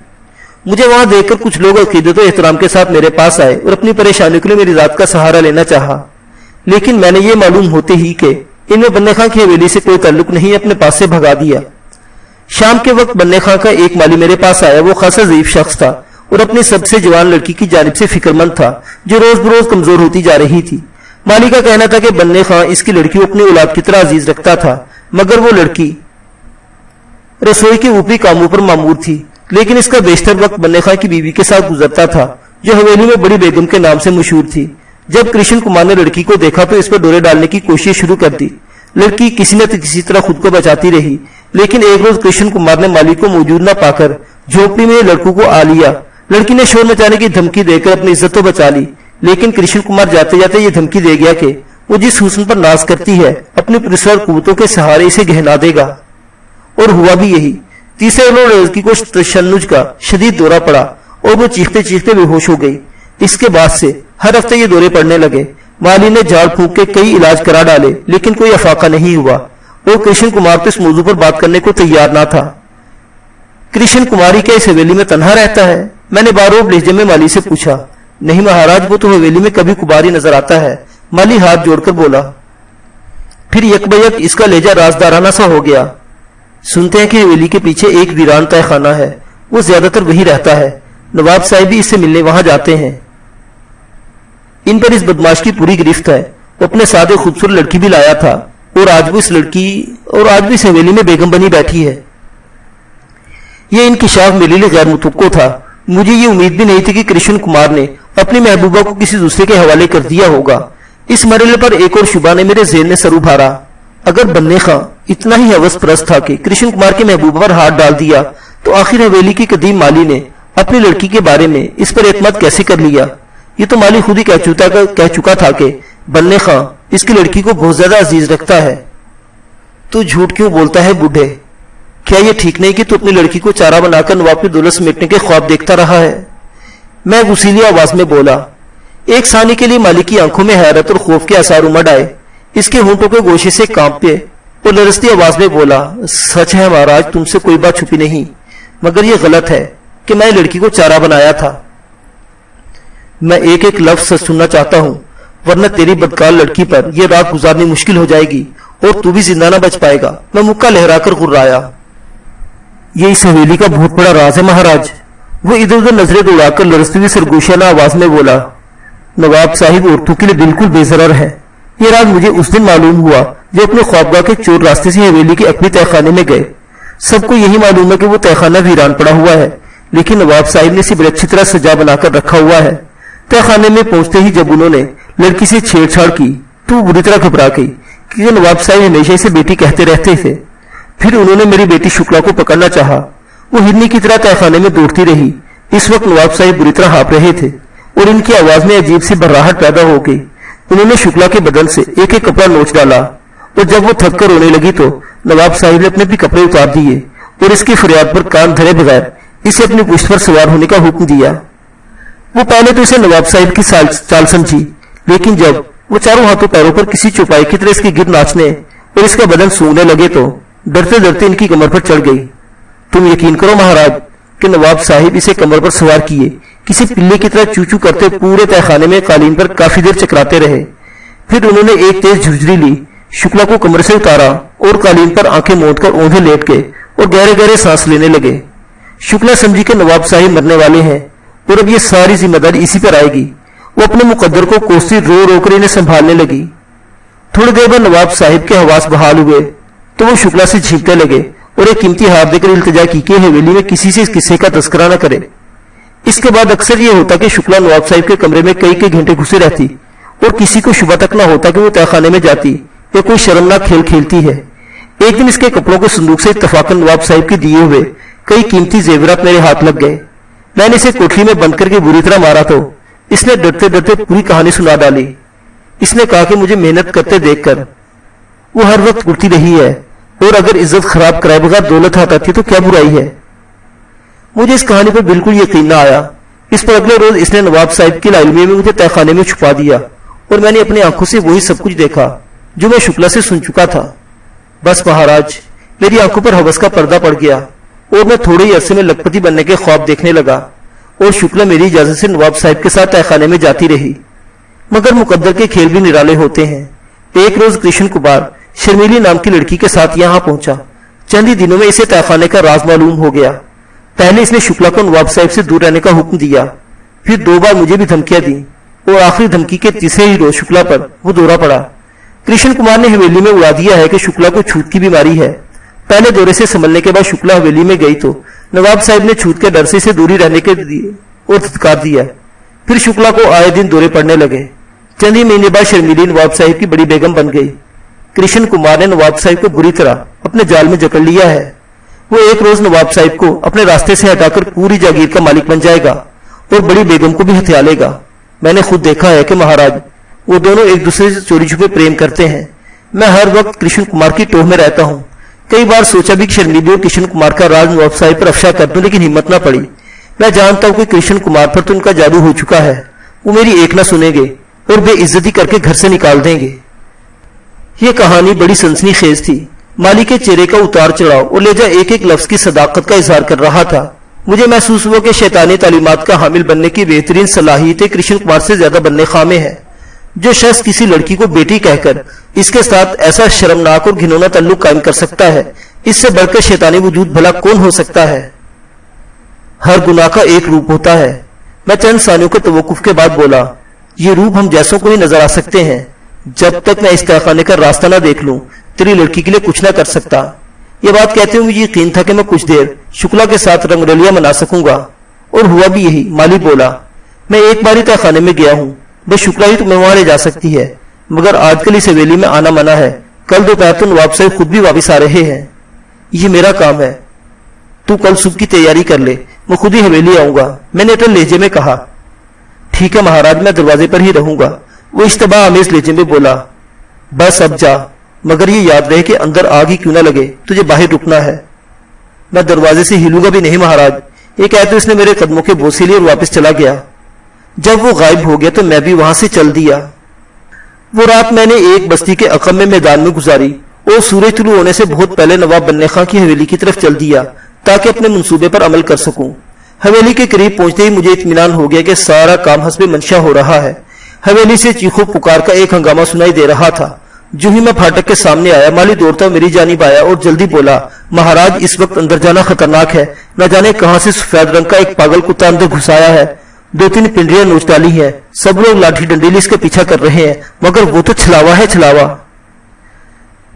मुझे वहां देखकर कुछ लोग अकीदत और एहतराम के साथ मेरे पास आए और अपनी परेशानियों के लिए मेरी रात का सहारा लेना चाहा, लेकिन मैंने ये मालूम होते ही कि इनमें बन्ने खां की हवेली से कोई ताल्लुक नहीं, अपने पास से भगा दिया। शाम के वक्त बन्ने खां का एक माली मेरे पास आया। वो खासा ज़ईफ शख्स था और अपनी सबसे जवान लड़की की जानिब से फिक्रमंद था, जो रोज बरोज कमजोर होती जा रही थी। माली का कहना था कि बन्ने खां इसकी लड़की को अपनी औलाद की तरह अजीज रखता था, मगर वो लड़की रसोई के ऊपरी कामों पर मामूर थी। लेकिन इसका बेशतर वक्त बन्ने खां की बीवी के साथ गुजरता था, जो हवेली में बड़ी बेगम के नाम से मशहूर थी। जब कृष्ण कुमार ने लड़की को देखा तो इस पर डोरे डालने की कोशिश शुरू कर दी। लड़की किसी न किसी तरह खुद को बचाती रही, लेकिन एक रोज कृष्ण कुमार ने माली को मौजूद न पाकर झोपड़ी में लड़कों को आ लिया। लड़की ने शोर मचाने की धमकी देकर अपनी इज्जत तो बचा ली, लेकिन कृष्ण कुमार जाते जाते ये धमकी दे गया कि वो जिस हुस्न पर नाज करती है अपनी पुरस्कार कुव्वतों के सहारे इसे गहना देगा। और हुआ भी यही। तीसरे रोज लड़की को तशन्नुज का शदीद दौरा पड़ा और वो चीखते चीखते बेहोश हो गई। इसके बाद से हर हफ्ते ये दौरे पड़ने लगे। माली ने झाड़ फूंक के कई इलाज करा डाले, लेकिन कोई अफाका नहीं हुआ और कृष्ण कुमार तो इस मौजू पर बात करने को तैयार ना था। कृष्ण कुमारी क्या इस हवेली में तन्हा रहता है? मैंने बारोब लहजे में माली से पूछा। नहीं महाराज, वो तो हवेली में कभी कुबारी नजर आता है, माली हाथ जोड़कर बोला। फिर यकबयक इसका लहजा राजदाराना सा हो गया। सुनते हैं कि हवेली के पीछे एक वीरान तहखाना है, वो ज्यादातर वही रहता है। नवाब साहब भी इससे मिलने वहां जाते हैं। इन पर इस बदमाश की पूरी गिरफ्त है। वो अपने साथ एक खूबसूरत लड़की भी लाया था और आज भी इस हवेली में बेगम बनी बैठी है। ये इंकिशाफ मेरे लिए गैर मुतवक्को था। मुझे ये उम्मीद भी नहीं थी कि कृष्ण कुमार ने अपनी महबूबा को किसी दूसरे के हवाले कर दिया होगा। इस मरहले पर एक और शुबा ने मेरे ज़हन में सर उभारा। अगर बन्ने खां इतना ही हवस परस्त था कि कृष्ण कुमार की महबूबा पर हाथ डाल दिया, तो आखिर हवेली की कदीम माली ने अपनी लड़की के बारे में इस पर एतमाद कैसे कर लिया? ये तो माली खुद ही कह चुका था कि बन्ने खां इसकी लड़की को बहुत ज्यादा अजीज रखता है। तो झूठ क्यों बोलता है बूढ़े? क्या ये ठीक नहीं कि तू अपनी लड़की को चारा बनाकर नवाब की दौलत समेटने के ख्वाब देखता रहा है? मैं गुस्सीली आवाज में बोला। एक सानी के लिए माली की आंखों में हैरत और खौफ के आसार उमड़ आए। इसके होंठों के गोशे से कांप पे और लरसती आवाज में बोला, सच है महाराज, तुमसे कोई बात छुपी नहीं, मगर यह गलत है कि मैं लड़की को चारा बनाया था। मैं एक एक लफ्ज सच सुनना चाहता हूं, वरना तेरी बदकार लड़की पर यह रात गुजारनी मुश्किल हो जाएगी और तू भी जिंदा न बच पाएगा। मैं मुक्का लहराकर गुर्राया। ये इस हवेली का बहुत बड़ा राज है महाराज। वो इधर उधर नजरें दौड़ाकर लरसती हुई सरगोशियाना आवाज में बोला। नवाब साहिब औरतों के लिए बिल्कुल बेजरर है। ये राज मुझे उस दिन मालूम हुआ जो अपने ख्वाबगाह के चोर रास्ते से हवेली के अकबी तहखाने में गए। सबको यही मालूम है कि वो तहखाना वीरान पड़ा हुआ है, लेकिन नवाब साहिब ने इसे बड़ी अच्छी तरह सजा बनाकर रखा हुआ है। तहखाने में पहुंचते ही जब उन्होंने लड़की से छेड़छाड़ की तो बुरी तरह घबरा गई, क्योंकि नवाब साहिब हमेशा इसे बेटी कहते रहते थे। फिर उन्होंने मेरी बेटी शुक्ला को पकड़ना चाहा। वो हिरनी की तरह तहखाने में दौड़ती रही। इस वक्त नवाब साहिब बुरी तरह हाँप रहे थे और इनकी आवाज में अजीब सी बर्राहट पैदा हो गई। उन्होंने शुक्ला के बदन से एक एक कपड़ा नोच डाला और जब वो थक कर रोने लगी तो नवाब साहिब ने अपने भी कपड़े उतार दिए और इसकी फरियाद पर कान धरे बगैर इसे अपनी पुश्त पर सवार होने का हुक्म दिया। वो पहले तो इसे नवाब साहिब की चाल समझी, लेकिन जब वो चारों हाथों पैरों पर किसी चौपाई की तरह इसके गिर नाचने और इसका बदन सूंघने लगे तो डरते डरते इनकी कमर पर चढ़ गई। तुम यकीन करो महाराज कि नवाब साहिब इसे कमर पर सवार किए किसी पिल्ले की तरह चू चू करते पूरे तहखाने में कालीन पर काफी देर चकराते रहे। फिर उन्होंने एक तेज झुरझुरी ली, शुक्ला को कमर से उतारा और कालीन पर आंखें मूंद कर औंधे लेट गए और गहरे गहरे सांस लेने लगे। शुक्ला समझी कि नवाब साहिब मरने वाले हैं और अब ये सारी जिम्मेदारी इसी पर आएगी। वो अपने मुकद्दर को कोसती रो रो कर इन्हें संभालने लगी। थोड़ी देर बाद नवाब साहिब के हवास बहाल हुए तो वो शुक्ला से झींकने लगे और एक कीमती हार देकर इल्तिजा की कि हवेली में किसी से इस किस्से का तस्करा न करे। इसके बाद अक्सर ये होता कि शुक्ला नवाब साहिब के कमरे में कई कई घंटे घुसे रहती और किसी को शुबा तक न होता कि वो तहखाने में जाती या कोई शर्मनाक खेल खेलती है। एक दिन इसके कपड़ों के संदूक से इत्तफाकन नवाब साहिब के दिए हुए कई कीमती जेवरात मेरे हाथ लग गए। मैंने इसे कोठरी में बंद करके बुरी तरह मारा तो इसने डरते डरते पूरी कहानी सुना डाली। इसने कहा कि मुझे मेहनत करते देखकर वो हर वक्त उड़ती रही है और अगर इज्जत खराब कराए बगैर दौलत हाथ आती तो क्या बुराई है। मुझे इस कहानी पर बिल्कुल यकीन न आया। इस पर अगले रोज इसने नवाब साहिब की लाइलमी में मुझे तहखाने में छुपा दिया और मैंने अपनी आंखों से वही सब कुछ देखा जो मैं शुक्ला से सुन चुका था। बस महाराज, मेरी आंखों पर हवस का पर्दा पड़ गया और मैं थोड़े ही अरसे में लखपति बनने के ख्वाब देखने लगा और शुक्ला मेरी इजाजत से नवाब साहिब के साथ तहखाने में जाती रही। मगर मुकद्दर के खेल भी निराले होते हैं। एक रोज कृष्ण कुमार शर्मीली नाम की लड़की के साथ यहाँ पहुंचा। चंद ही दिनों में इसे तहखाने का राज मालूम हो गया। पहले इसने शुक्ला को नवाब साहिब से दूर रहने का हुक्म दिया, फिर 2 बार मुझे भी धमकियां दी और आखिरी धमकी के तीसरे ही रोज शुक्ला पर वो दौरा पड़ा। कृष्ण कुमार ने हवेली में उड़ा दिया है कि शुक्ला को छूत की बीमारी है। पहले दौरे से संभलने के बाद शुक्ला हवेली में गई तो नवाब साहिब ने छूत के डर से दूरी रहने के दिए और धत्कार दिया। फिर शुक्ला को आए दिन दौरे पड़ने लगे। चंद ही महीने बाद शर्मीली नवाब साहिब की बड़ी बेगम बन गई। कृष्ण कुमार ने नवाब साहिब को बुरी तरह अपने जाल में जकड़ लिया है। वो एक रोज नवाब साहिब को अपने रास्ते से हटाकर पूरी जागीर का मालिक बन जाएगा और बड़ी बेगम को भी हथिया लेगा। मैंने खुद देखा है कि महाराज वो दोनों एक दूसरे से चोरी छुपे प्रेम करते हैं। मैं हर वक्त कृष्ण कुमार की टोह में रहता हूँ। कई बार सोचा भी शर्मीली और कृष्ण कुमार का राज नवाब साहिब पर अफशा कर दूं, लेकिन हिम्मत ना पड़ी। मैं जानता हूँ कि कृष्ण कुमार पर तो उनका जादू हो चुका है। वो मेरी एक ना सुनेंगे और बेइज्जती करके घर से निकाल देंगे। ये कहानी बड़ी सनसनीखेज थी। माली के चेहरे का उतार चढ़ाव और लेजा एक एक लफ्ज की सदाकत का इजहार कर रहा था। मुझे महसूस हुआ कि शैतानी तालीमात का हामिल बनने की बेहतरीन सलाहियतें कृष्ण कुमार से ज्यादा बनने खामे हैं। जो शख्स किसी लड़की को बेटी कहकर इसके साथ ऐसा शर्मनाक और घिनौना ताल्लुक कायम कर सकता है, इससे बढ़कर शैतानी वजूद भला कौन हो सकता है। हर गुनाह का एक रूप होता है। मैं चंद सानियों के तवक्कुफ के बाद बोला, ये रूप हम जैसों को ही नजर आ सकते हैं। जब तक मैं इस तहखाने का रास्ता ना देख लूं, तेरी लड़की के लिए कुछ ना कर सकता। ये बात कहते हुए मुझे यकीन था कि मैं कुछ देर शुक्ला के साथ रंगरलिया मना सकूंगा, और हुआ भी यही। माली बोला, मैं एक बार ही तहखाने में गया हूँ, बस शुक्ला ही तुम्हें वहां ले जा सकती है, मगर आजकल इस हवेली में आना मना है। कल दोपहर तो नवाब साहब खुद भी वापिस आ रहे हैं। ये मेरा काम है, तू कल सुबह की तैयारी कर ले, मैं खुद ही हवेली आऊंगा। मैंने अटल लहजे में कहा, ठीक है महाराज, मैं दरवाजे पर ही रहूंगा। वो इश्तबा आमेज लहजे में बोला, बस अब जा, मगर ये याद रहे कि अंदर आग ही क्यों ना लगे, तुझे बाहर रुकना है। मैं दरवाजे से हिलूंगा भी नहीं महाराज। ये कहते उसने मेरे कदमों के बोसे लिए और वापस चला गया। जब वो गायब हो गया तो मैं भी वहां से चल दिया। वो रात मैंने एक बस्ती के अकब में मैदान में गुजारी और सूरज तुलू होने से बहुत पहले नवाब बन्ने खां की हवेली की तरफ चल दिया ताकि अपने मंसूबे पर अमल कर सकूं। हवेली के करीब पहुंचते ही मुझे इत्मीनान हो गया कि सारा काम हस्बे मंशा हो रहा है। हवेली से चीखों पुकार का एक हंगामा सुनाई दे रहा था। जो ही मैं फाटक के सामने आया, माली दौड़ता मेरी जानिब आया और जल्दी बोला, महाराज इस वक्त अंदर जाना खतरनाक है। न जाने कहां से सफेद रंग का एक पागल कुत्ता अंदर घुसाया है। 2-3 पिंडियां नोच डाली है। सब लोग लाठी डंडीली इसके पीछा कर रहे हैं, मगर वो तो छलावा है, छलावा।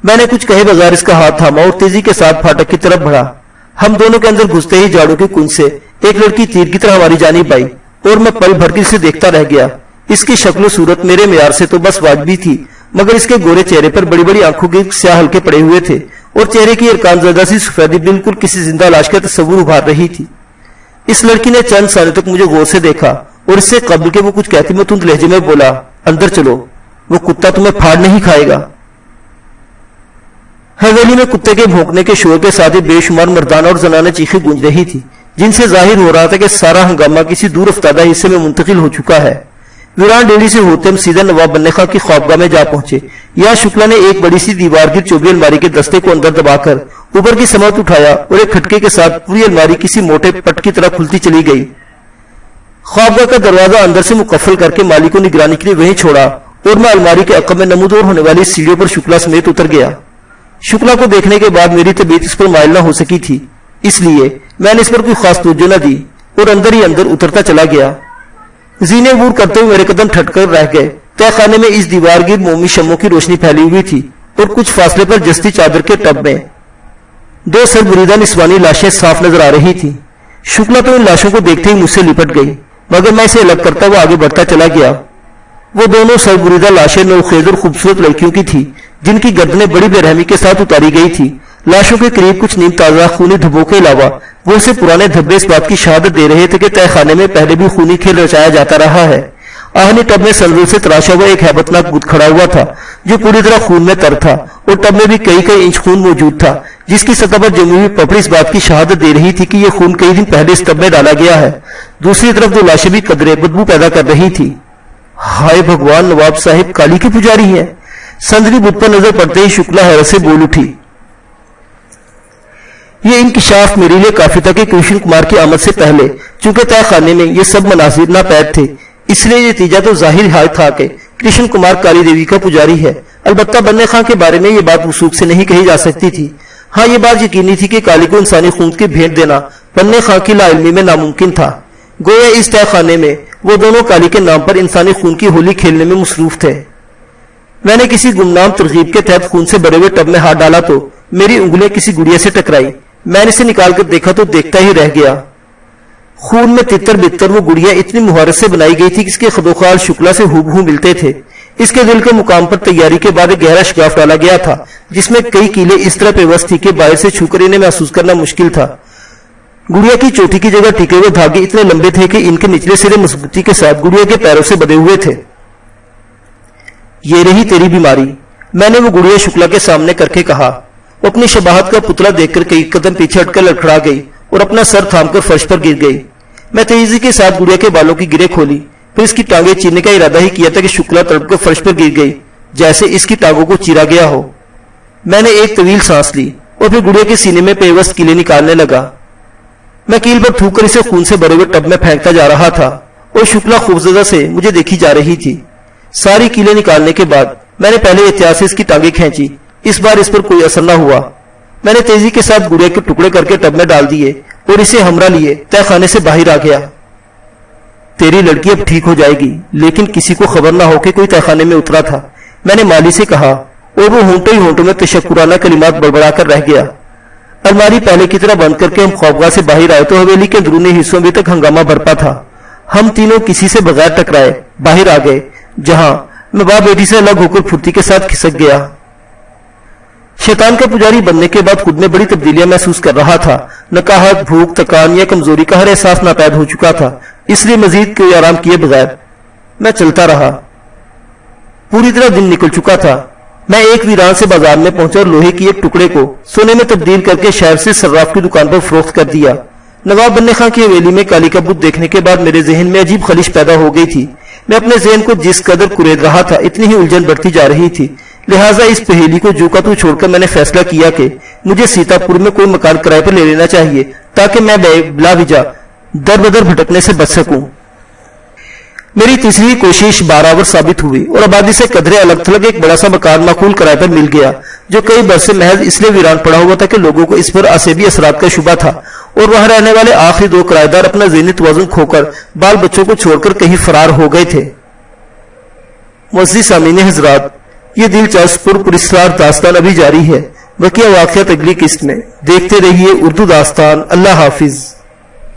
मैंने कुछ कहे बगैर इसका हाथ थामा और तेजी के साथ फाटक की तरफ बढ़ा। हम दोनों के अंदर घुसते ही झाड़ू की कुंज से एक लड़की तीर की तरह हमारी जानिब आई और मैं पल भर के इसे देखता रह गया। इसकी शक्ल सूरत मेरे मियार से तो बस वाजबी थी, मगर इसके गोरे चेहरे पर बड़ी बड़ी आंखों के स्याह हल्के पड़े हुए थे और चेहरे की अरकानज़दा सी सफेदी बिल्कुल किसी जिंदा लाश का तस्वुर उभार रही थी। इस लड़की ने चंद सालों तक मुझे गौर से देखा और इससे कबल के वो कुछ कहती मैं तुंद लहजे में बोला, अंदर चलो। वो कुत्ता तुम्हें फाड़ नहीं खाएगा। हवेली में कुत्ते के भौंकने के शोर के साथ ही बेशुमार मर्दाना और जनाना चीखें गूंज रही थी, जिनसे जाहिर हो रहा था कि सारा हंगामा किसी दूर अफ्तादा हिस्से में मुंतकिल हो चुका है। वीरान डेली से होते हम सीधा नवाब बन्ने खां की ख्वाबगाह में जा पहुंचे। यहाँ शुक्ला ने एक बड़ी सी दीवार की चौबी अलमारी के दस्ते को अंदर दबाकर ऊपर की समत उठाया और एक खटके के साथ पूरी अलमारी किसी मोटे पट की तरह खुलती चली गई। ख्वाबगाह का दरवाजा अंदर से मुकफ्फल करके मालिक को निगरानी के लिए वहीं छोड़ा और मैं अलमारी के अकब में नमूदोर होने वाली सीढ़ियों पर शुक्ला समेत उतर गया। शुक्ला को देखने के बाद मेरी तबीयत इस पर माइल न हो सकी थी, इसलिए मैंने इस पर कोई खास तवज्जो न दी और अंदर ही अंदर उतरता चला गया। जीने बूर करते हुए मेरे कदम ठटकर रह गए। तहखाने में इस दीवार गिर्द मोमी शमों की रोशनी फैली हुई थी और कुछ फासले पर जस्ती चादर के टब में दो सरबुरीदा निस्वानी लाशें साफ नजर आ रही थी। शुक्ला तो इन लाशों को देखते ही मुझसे लिपट गई, मगर मैं इसे अलग करता हुआ आगे बढ़ता चला गया। वो दोनों सरबुरीदा लाशें नौखेज और खूबसूरत लड़कियों की थी, जिनकी गर्दनें बड़ी बेरहमी के साथ उतारी गई थी। लाशों के करीब कुछ नीम ताजा खूनी धब्बों के अलावा वो उसे पुराने धब्बे इस बात की शहादत दे रहे थे कि तहखाने में पहले भी खूनी खेल रचाया जाता रहा है। आहनी टब में सनजर से तराशा हुआ एक हैबतनाक बुत खड़ा हुआ था, जो पूरी तरह खून में तर था, और टब में भी कई कई इंच खून मौजूद था, जिसकी सतह पर जमी हुई पपड़ी इस बात की शहादत दे रही थी कि यह खून कई दिन पहले इस टब में डाला गया है। दूसरी तरफ दो लाशें भी कदरे बदबू पैदा कर रही थी। हाय भगवान, नवाब साहिब काली के पुजारी हैं। संदरी बुत पर नजर पड़ते ही शुक्ला हैरत से बोल उठी। ये इंकिशाफ मेरे लिए काफी था कि कृष्ण कुमार की आमद से पहले चूंकि तहखाने में ये सब मनासिर नापैद थे, इसलिए ये नतीजा तो जाहिर हाल था कि कृष्ण कुमार काली देवी का पुजारी है। अलबत्ता बन्ने खां के बारे में ये बात वसूख से नहीं कही जा सकती थी। हाँ, ये बात यकीनी थी कि काली को इंसानी खून की भेंट देना बन्ने खां की लाइल्मी में नामुमकिन था। गोया इस तहखाने में वो दोनों काली के नाम पर इंसानी खून की होली खेलने में मसरूफ थे। मैंने किसी गुमनाम तरगीब के तहत खून से भरे हुए टब में हाथ डाला तो मेरी उंगलियां किसी गुड़िया से टकराई। मैंने इसे निकालकर देखा तो देखता ही रह गया। खून में तितर बितर वो गुड़िया इतनी मुहारत से बनाई गई थी कि इसके खदोखाल शुक्ला से हूबहू मिलते थे। इसके दिल के मुकाम पर तैयारी के बाद एक गहरा शिगाफ डाला गया था, जिसमें कई कीले इस तरह पेवस्त थी कि बाहर से छूकर इन्हें महसूस करना मुश्किल था। गुड़िया की चोटी की जगह टिके हुए धागे इतने लंबे थे कि इनके निचले सिरे मजबूती के साथ गुड़िया के पैरों से बंधे हुए थे। ये रही तेरी बीमारी, मैंने वो गुड़िया शुक्ला के सामने करके कहा। वो अपनी शबाहत का पुतला देखकर कई कदम पीछे हटकर लड़खड़ा गई और अपना सर थामकर फर्श पर गिर गई। मैं तेजी के साथ गुड़िया के बालों की गिरे खोली, फिर इसकी टांगे चीरने का इरादा ही किया था कि शुक्ला तड़प कर फर्श पर गिर गई, जैसे इसकी टांगों को चीरा गया हो। मैंने एक तवील सांस ली और फिर गुड़िया के सीने में पेवस्त कीले निकालने लगा। मैं कील पर थूक कर इसे खून से भरे हुए टब में फेंकता जा रहा था और शुक्ला खूबजदा से मुझे देखी जा रही थी। सारी कीले निकालने के बाद मैंने पहले एहतियात से इसकी टांगे खींची। इस बार इस पर कोई असर न हुआ। मैंने तेजी के साथ गुड़िया के टुकड़े करके टब में डाल दिए और इसे हमरा लिए तहखाने से बाहर आ गया। तेरी लड़की अब ठीक हो जाएगी, लेकिन किसी को खबर ना हो कि कोई तहखाने में उतरा था, मैंने माली से कहा, और वो होंठों ही होंठों में तशक्कुराना कलिमात बड़बड़ा कर रह गया। अलमारी पहले की तरह बंद करके हम ख्वाबगाह से बाहर आए तो हवेली के अंदरूनी हिस्सों में तक हंगामा बरपा था। हम तीनों किसी से बगैर टकराए बाहर आ गए, जहां मैं बाप बेटी से अलग होकर फुर्ती के साथ खिसक गया। शैतान का पुजारी बनने के बाद खुद में बड़ी तब्दीलियां महसूस कर रहा था। नकाहत, भूख, थकान या कमजोरी का हर एहसास नापैद हो चुका था, इसलिए मजीद कोई आराम किए बगैर मैं चलता रहा। पूरी तरह दिन निकल चुका था। मैं एक वीरान से बाजार में पहुंचा और लोहे की एक टुकड़े को सोने में तब्दील करके शहर से सर्राफ की दुकान पर फरोख्त कर दिया। नवाब बन्ने खां की हवेली में काली का बुत देखने के बाद मेरे जहन में अजीब खलिश पैदा हो गई थी। मैं अपने जहन को जिस कदर कुरेद रहा था, इतनी ही उलझन बढ़ती जा रही थी। लिहाजा इस पहेली को जो का तू छोड़कर मैंने फैसला किया कि मुझे सीतापुर में कोई मकान किराए पर ले लेना चाहिए, ताकि मैं बिला वजह दर बदर भटकने से बच सकूं। मेरी तीसरी कोशिश बारावर साबित हुई और आबादी से कदरे अलग थलग एक बड़ा सा मकान माकूल किराए पर मिल गया, जो कई बरसे महज इसलिए वीरान पड़ा हुआ था कि लोगों को इस पर असेबी असरात का शुबा था और वहां रहने वाले आखिरी दो किराएदार अपना ज़हनी तवाज़ुन खोकर बाल बच्चों को छोड़कर कहीं फरार हो गए थे। मुअज़्ज़िज़ सामीन हज़रात, ये दिलचस्प और पुरस्कार दास्तान अभी जारी है। बकिया वाक़ियात अगली किस्त में। देखते रहिए उर्दू दास्तान। अल्लाह हाफिज।